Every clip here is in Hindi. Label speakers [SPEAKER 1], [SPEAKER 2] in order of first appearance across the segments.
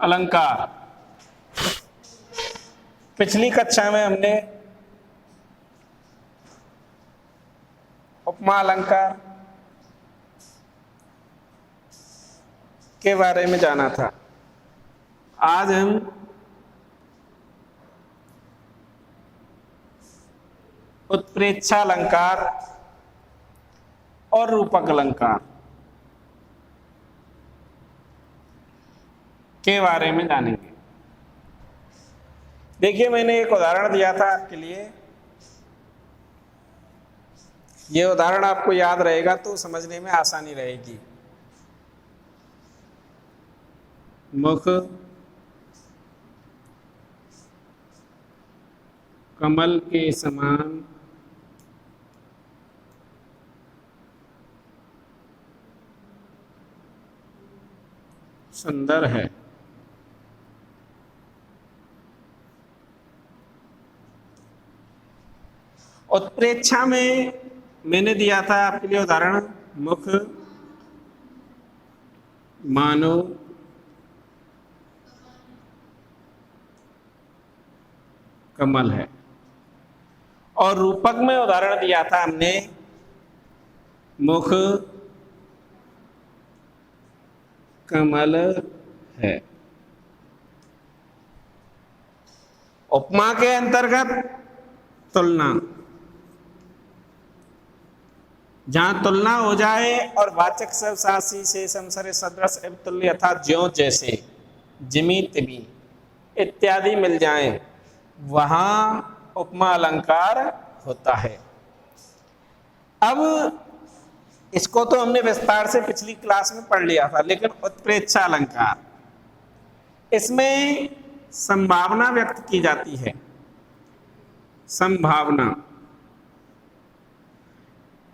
[SPEAKER 1] अलंकार। पिछली कक्षा में हमने उपमा अलंकार के बारे में जाना था। आज हम उत्प्रेक्षा अलंकार और रूपक अलंकार के बारे में जानेंगे। देखिए, मैंने एक उदाहरण दिया था आपके लिए। ये उदाहरण आपको याद रहेगा तो समझने में आसानी रहेगी। मुख कमल के समान सुंदर है। उत्प्रेक्षा में मैंने दिया था आपके लिए उदाहरण, मुख मानो कमल है। और रूपक में उदाहरण दिया था हमने, मुख कमल है। उपमा के अंतर्गत तुलना, जहां तुलना हो जाए और वाचक शब्द सासी से समसरे सदृश एवं तुल्य अर्थात ज्यों जैसे जिमी तिमी इत्यादि मिल जाएं, वहां उपमा अलंकार होता है। अब इसको तो हमने विस्तार से पिछली क्लास में पढ़ लिया था, लेकिन उत्प्रेक्षा अलंकार, इसमें संभावना व्यक्त की जाती है। संभावना,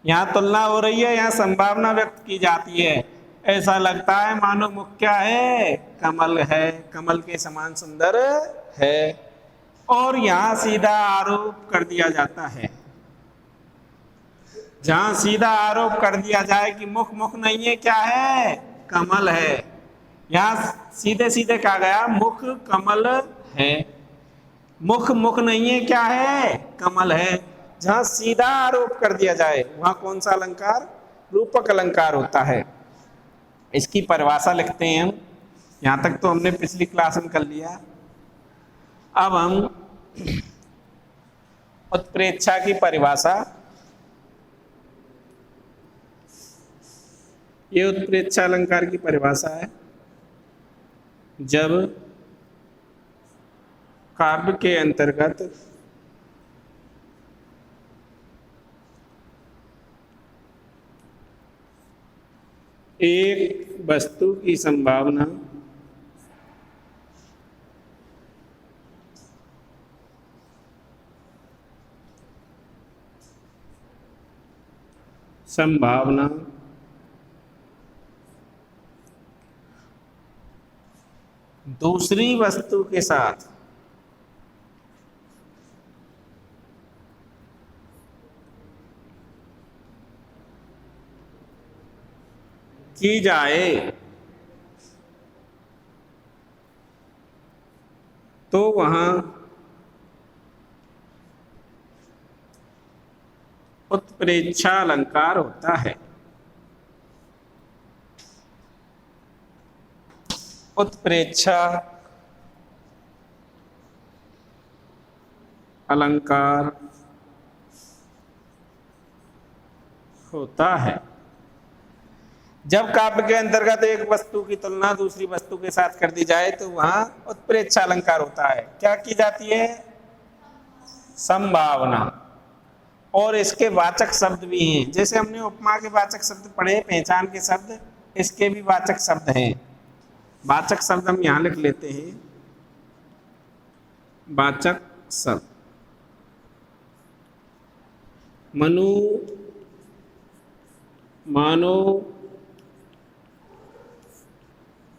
[SPEAKER 1] यहां तुलना हो रही है, यहां संभावना व्यक्त की जाती है। ऐसा लगता है मानो मुख क्या है, कमल है, कमल के समान सुंदर है। और यहां सीधा आरोप कर दिया जाता है। जहां सीधा आरोप कर दिया जाए कि मुख मुख नहीं है, क्या है, कमल है, यहां सीधे सीधे कहा गया मुख कमल है। मुख मुख नहीं है, क्या है, कमल है। जहां सीधा आरोप कर दिया जाए वहां कौन सा अलंकार, रूपक अलंकार होता है। इसकी परिभाषा लिखते हैं हम। यहां तक तो हमने पिछली क्लास में कर लिया। अब हम उत्प्रेक्षा की परिभाषा, ये उत्प्रेक्षा अलंकार की परिभाषा है। जब काव्य के अंतर्गत एक वस्तु की संभावना दूसरी वस्तु के साथ की जाए तो वहां उत्प्रेक्षा अलंकार होता है। उत्प्रेक्षा अलंकार होता है जब काव्य के अंतर्गत एक वस्तु की तुलना दूसरी वस्तु के साथ कर दी जाए तो वहां उत्प्रेक्षा अलंकार होता है। क्या की जाती है, संभावना। और इसके वाचक शब्द भी हैं। जैसे हमने उपमा के वाचक शब्द पढ़े, पहचान के शब्द, इसके भी वाचक शब्द हैं। वाचक शब्द हम यहां लिख लेते हैं। वाचक शब्द, मनु मानो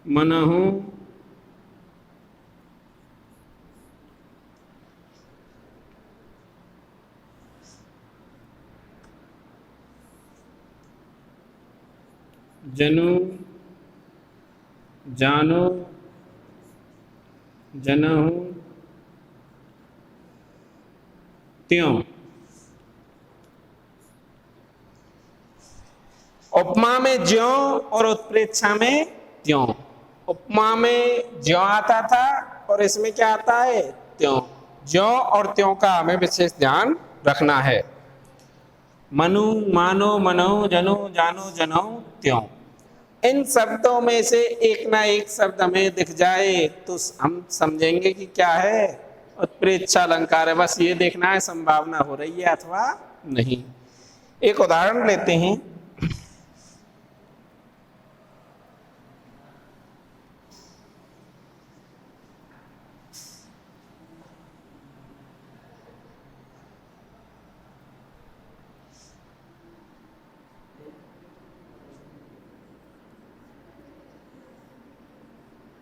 [SPEAKER 1] मनहु जनु जानो जनहु त्यों। उपमा में ज्यों और उत्प्रेक्षा में त्यों। उपमा में ज्यों आता था और इसमें क्या आता है, त्यों। ज्यों और त्यों का हमें विशेष ध्यान रखना है। मनु, मानो, मनहु, जनु, जानो, जनहु, त्यों। इन शब्दों में से एक ना एक शब्द हमें दिख जाए तो हम समझेंगे कि क्या है, उत्प्रेक्षा अलंकार है। बस ये देखना है संभावना हो रही है अथवा नहीं। एक उदाहरण लेते हैं।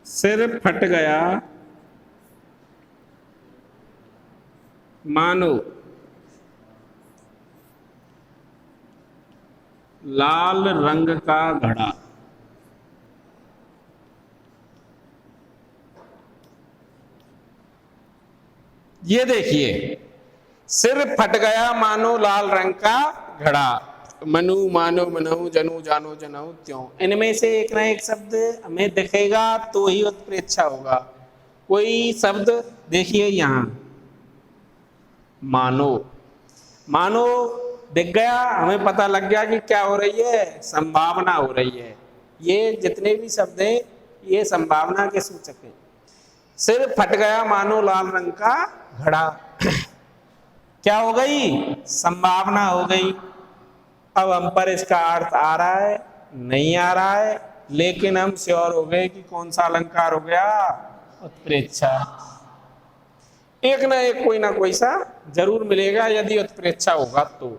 [SPEAKER 1] सिर फट गया मानो लाल रंग का घड़ा। ये देखिए, सिर फट गया मानो लाल रंग का घड़ा। मनु, मानो, मनहु, जनु, जानो, जनहु, त्यों। इनमें से एक ना एक शब्द हमें दिखेगा तो ही उत्प्रेक्षा होगा। कोई शब्द देखिए यहां, मानो। मानो दिख गया, हमें पता लग गया कि क्या हो रही है, संभावना हो रही है। ये जितने भी शब्द हैं ये संभावना के सूचक हैं। सिर फट गया मानो लाल रंग का घड़ा, क्या हो गई, संभावना हो गई। अब हम पर इसका अर्थ आ रहा है, नहीं आ रहा है, लेकिन हम श्योर हो गए कि कौन सा अलंकार हो गया, उत्प्रेक्षा। एक ना एक कोई ना कोई सा जरूर मिलेगा यदि उत्प्रेक्षा होगा तो।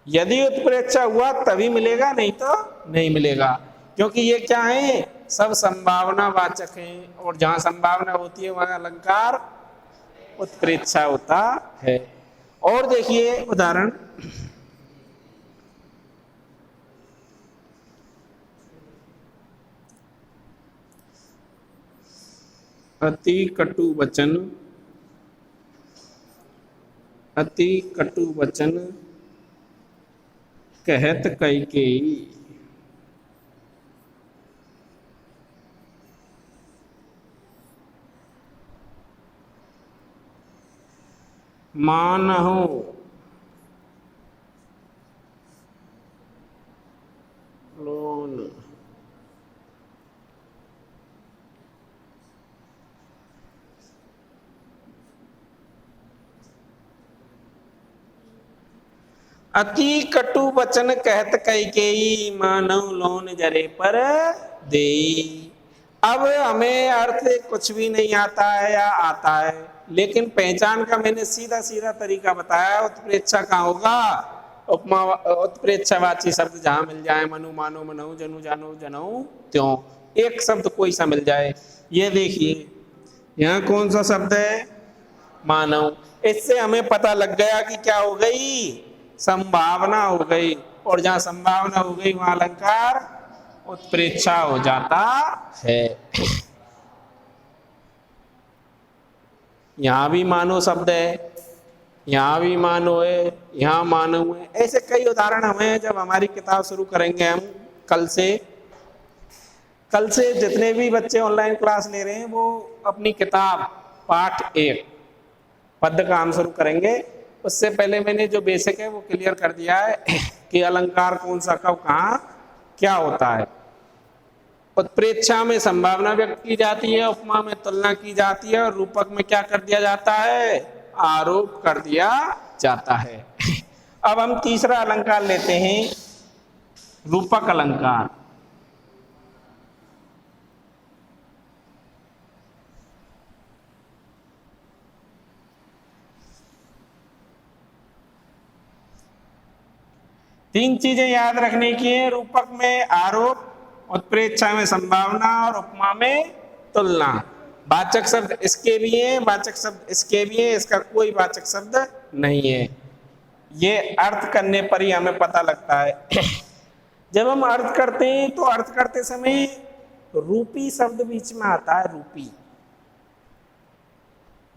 [SPEAKER 1] यदि उत्प्रेक्षा हुआ तभी मिलेगा, नहीं तो नहीं मिलेगा। क्योंकि ये क्या है, सब संभावना वाचक हैं और जहां संभावना होती है वहां अलंकार उत्प्रेक्षा होता है। और देखिए उदाहरण, अति कटु वचन, अति कटु वचन कहत कैकेयी। मानहु लोन। अति कटु वचन कहत कैकेयी, मानहु लोन जरे पर देई। अब हमें अर्थ कुछ भी नहीं आता है या आता है, लेकिन पहचान का मैंने सीधा सीधा तरीका बताया। उत्प्रेक्षा कहाँ होगा, उपमा उत्प्रेक्षावाची शब्द जहां मिल जाए, मनु, मानो, मनहु, जनु, जानो, जनहु, त्यों। एक शब्द कोई सा मिल जाए। ये देखिए यहाँ कौन सा शब्द है, मानव। इससे हमें पता लग गया कि क्या हो गई, संभावना हो गई। और जहां संभावना हो गई वहां अलंकार उत्प्रेक्षा हो जाता है। यहां भी मानो शब्द है, यहां भी मानो है, यहां मानो है। ऐसे कई उदाहरण हमें जब हमारी किताब शुरू करेंगे हम कल से जितने भी बच्चे ऑनलाइन क्लास ले रहे हैं वो अपनी किताब पाठ 1 पद का हम शुरू करेंगे। उससे पहले मैंने जो बेसिक है वो क्लियर कर दिया है कि अलंकार कौन सा कब कहाँ क्या होता है। उत्प्रेक्षा में संभावना व्यक्त की जाती है, उपमा में तुलना की जाती है, और रूपक में क्या कर दिया जाता है, आरोप कर दिया जाता है। अब हम तीसरा अलंकार लेते हैं, रूपक अलंकार। तीन चीजें याद रखने की है, रूपक में आरोप, उत्प्रेक्षा में संभावना और उपमा में तुलना। वाचक शब्द इसके भी है, वाचक शब्द इसके भी है, इसका कोई वाचक शब्द नहीं है। ये अर्थ करने पर ही हमें पता लगता है। जब हम अर्थ करते हैं तो अर्थ करते समय रूपी शब्द बीच में आता है। रूपी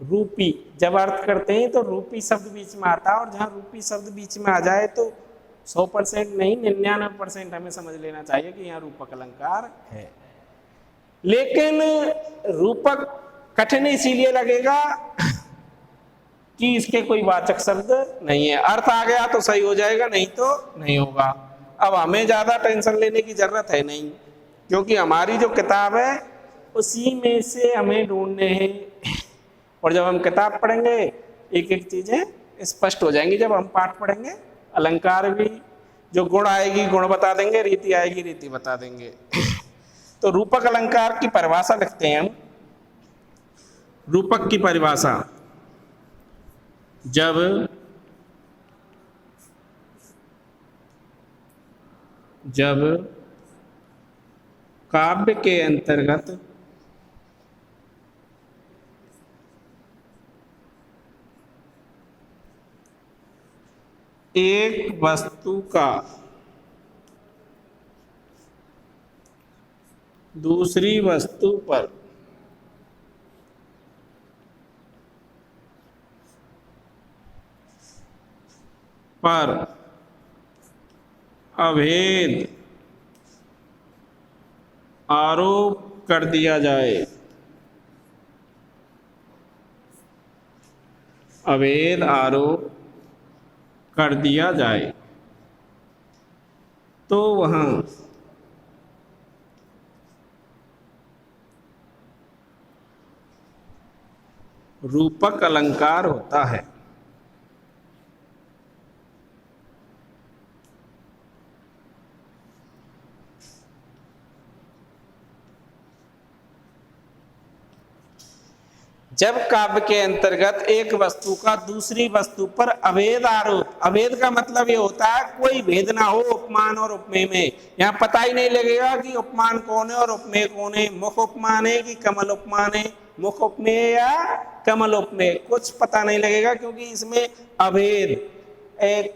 [SPEAKER 1] रूपी जब अर्थ करते हैं तो रूपी शब्द बीच में आता है, और जहाँ रूपी शब्द बीच में आ जाए तो 100% नहीं 99% हमें समझ लेना चाहिए कि यहाँ रूपक अलंकार है। लेकिन रूपक कठिन इसीलिए लगेगा कि इसके कोई वाचक शब्द नहीं है। अर्थ आ गया तो सही हो जाएगा, नहीं तो नहीं होगा। अब हमें ज्यादा टेंशन लेने की जरूरत है नहीं, क्योंकि हमारी जो किताब है उसी में से हमें ढूंढने हैं, और जब हम किताब पढ़ेंगे एक एक चीजें स्पष्ट हो जाएंगी। जब हम पाठ पढ़ेंगे अलंकार भी जो गुण आएगी गुण बता देंगे, रीति आएगी रीति बता देंगे। तो रूपक अलंकार की परिभाषा लिखते हैं हम। रूपक की परिभाषा, जब काव्य के अंतर्गत एक वस्तु का दूसरी वस्तु पर अभेद आरोप कर दिया जाए, अभेद आरोप कर दिया जाए, तो वहां रूपक अलंकार होता है। जब काव्य के अंतर्गत एक वस्तु का दूसरी वस्तु पर अभेद आरोप, अभेद का मतलब ये होता है कोई भेद ना हो उपमान और उपमेय में। यहाँ पता ही नहीं लगेगा कि उपमान कौन है और उपमेय कौन है, मुख उपमान है कि कमल उपमान है, मुख उपमेय या कमल उपमेय, कुछ पता नहीं लगेगा, क्योंकि इसमें अभेद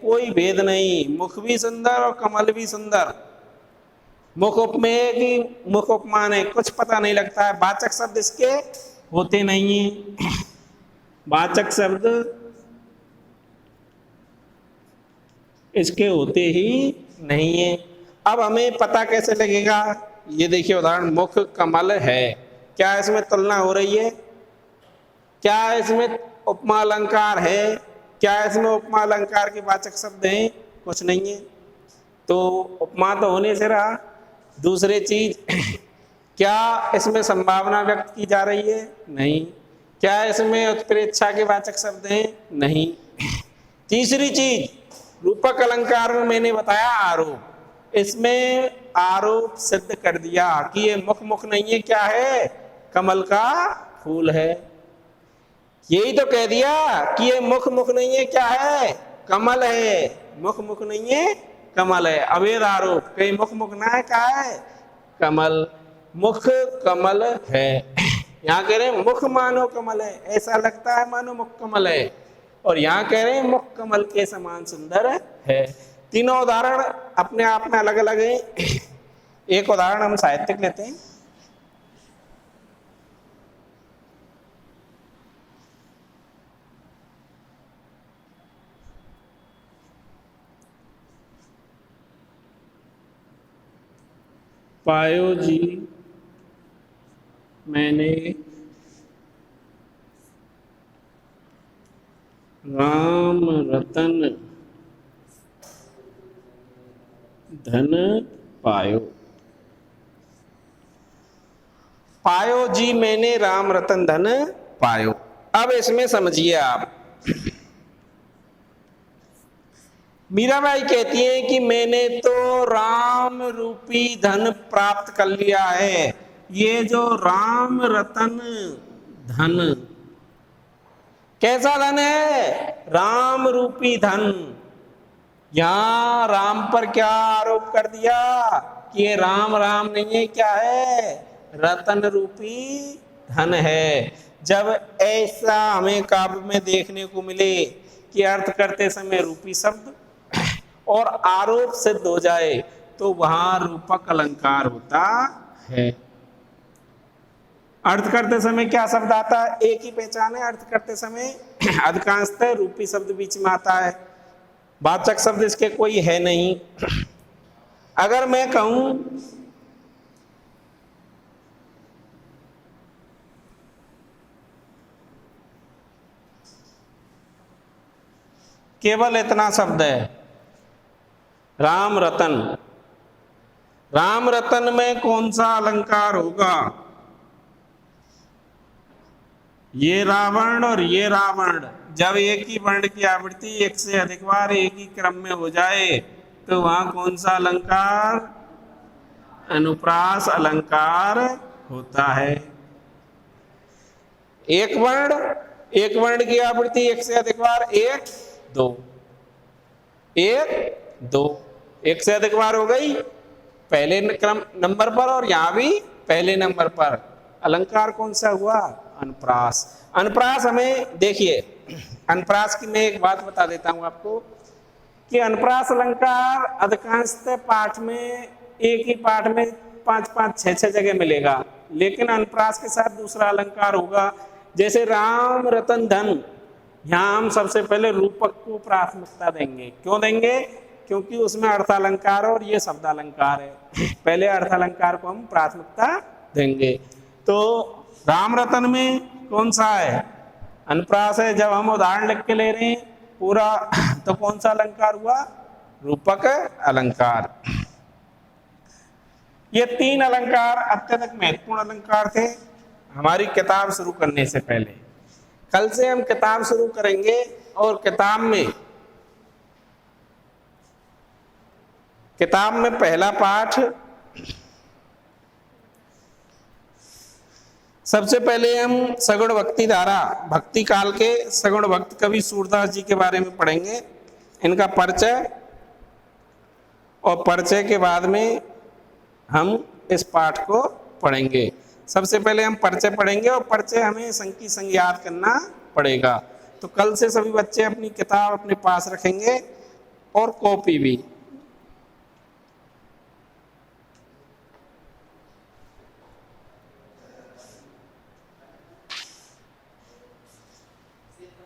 [SPEAKER 1] कोई भेद नहीं। मुख भी सुंदर और कमल भी सुंदर, मुख उपमेय की मुख उपमान है, कुछ पता नहीं लगता है। वाचक शब्द इसके होते नहीं है, वाचक शब्द इसके होते ही नहीं है। अब हमें पता कैसे लगेगा? ये देखिए उदाहरण, मुख कमल है, क्या इसमें तुलना हो रही है? क्या इसमें उपमा अलंकार है? क्या इसमें उपमा अलंकार के वाचक शब्द हैं? कुछ नहीं है। तो उपमा तो होने से रहा। दूसरी चीज, क्या इसमें संभावना व्यक्त की जा रही है? नहीं। क्या इसमें उत्प्रेक्षा के वाचक शब्द हैं? नहीं। तीसरी चीज, रूपक अलंकार में मैंने बताया आरोप, इसमें आरोप सिद्ध कर दिया कि ये मुख मुख नहीं है, क्या है? कमल का फूल है। यही तो कह दिया कि ये मुख मुख नहीं है, क्या है? कमल है। मुख मुख नहीं है, कमल है। अभेद आरोप, कहीं मुख मुख ना है, क्या है? कमल। मुख कमल है। यहाँ कह रहे हैं मुख मानो कमल है, ऐसा लगता है मानो मुख कमल है, और यहाँ कह रहे हैं मुख कमल के समान सुंदर है। तीनों उदाहरण अपने आप में अलग अलग हैं। एक उदाहरण हम साहित्यिक लेते हैं। पायो जी मैंने राम रतन धन पायो। पायो जी मैंने राम रतन धन पायो। अब इसमें समझिए आप, मीराबाई कहती हैं कि मैंने तो राम रूपी धन प्राप्त कर लिया है। ये जो राम रतन धन, कैसा धन है? राम रूपी धन। यहां राम पर क्या आरोप कर दिया कि ये राम राम नहीं है, क्या है? रतन रूपी धन है। जब ऐसा हमें काव्य में देखने को मिले कि अर्थ करते समय रूपी शब्द और आरोप सिद्ध हो जाए, तो वहां रूपक अलंकार होता है। अर्थ करते समय क्या शब्द आता है? एक ही पहचान है। अर्थ करते समय अधिकांशतः रूपी शब्द बीच में आता है, वाचक शब्द इसके कोई है नहीं। अगर मैं कहूं केवल इतना शब्द है, राम रतन, राम रतन में कौन सा अलंकार होगा? ये रावण और ये रावण, जब एक ही वर्ण की आवृत्ति एक से अधिक बार एक ही क्रम में हो जाए तो वहां कौन सा अलंकार? अनुप्रास अलंकार होता है। एक वर्ण की आवृत्ति एक से अधिक बार, एक दो, एक दो, एक से अधिक बार हो गई पहले क्रम नंबर पर, और यहां भी पहले नंबर पर। अलंकार कौन सा हुआ? अनुप्रास। अनुप्रास हमें देखिए, अनुप्रास की मैं एक बात बता देता हूं आपको कि अनुप्रास अलंकार अधिकांशतः पाठ में, एक ही पाठ में 5-5, 6-6 जगह मिलेगा, लेकिन अनुप्रास के साथ दूसरा अलंकार होगा। जैसे राम रतन धन, यहां हम सबसे पहले रूपक को प्राथमिकता देंगे। क्यों देंगे? क्योंकि उसमें अर्थालंकार और ये शब्द अलंकार है, पहले अर्थालंकार को हम प्राथमिकता देंगे। तो राम रतन में कौन सा है? अनुप्रास है। जब हम उदाहरण लिख के ले रहे हैं पूरा, तो कौन सा अलंकार हुआ? रूपक अलंकार। ये 3 अलंकार अत्यधिक महत्वपूर्ण अलंकार थे हमारी किताब शुरू करने से पहले। कल से हम किताब शुरू करेंगे और किताब में पहला पाठ, सबसे पहले हम सगुण भक्ति धारा, भक्ति काल के सगुण भक्त कवि सूरदास जी के बारे में पढ़ेंगे, इनका परिचय, और परिचय के बाद में हम इस पाठ को पढ़ेंगे। सबसे पहले हम परिचय पढ़ेंगे और परिचय हमें संग की संग याद करना पड़ेगा। तो कल से सभी बच्चे अपनी किताब अपने पास रखेंगे और कॉपी भी।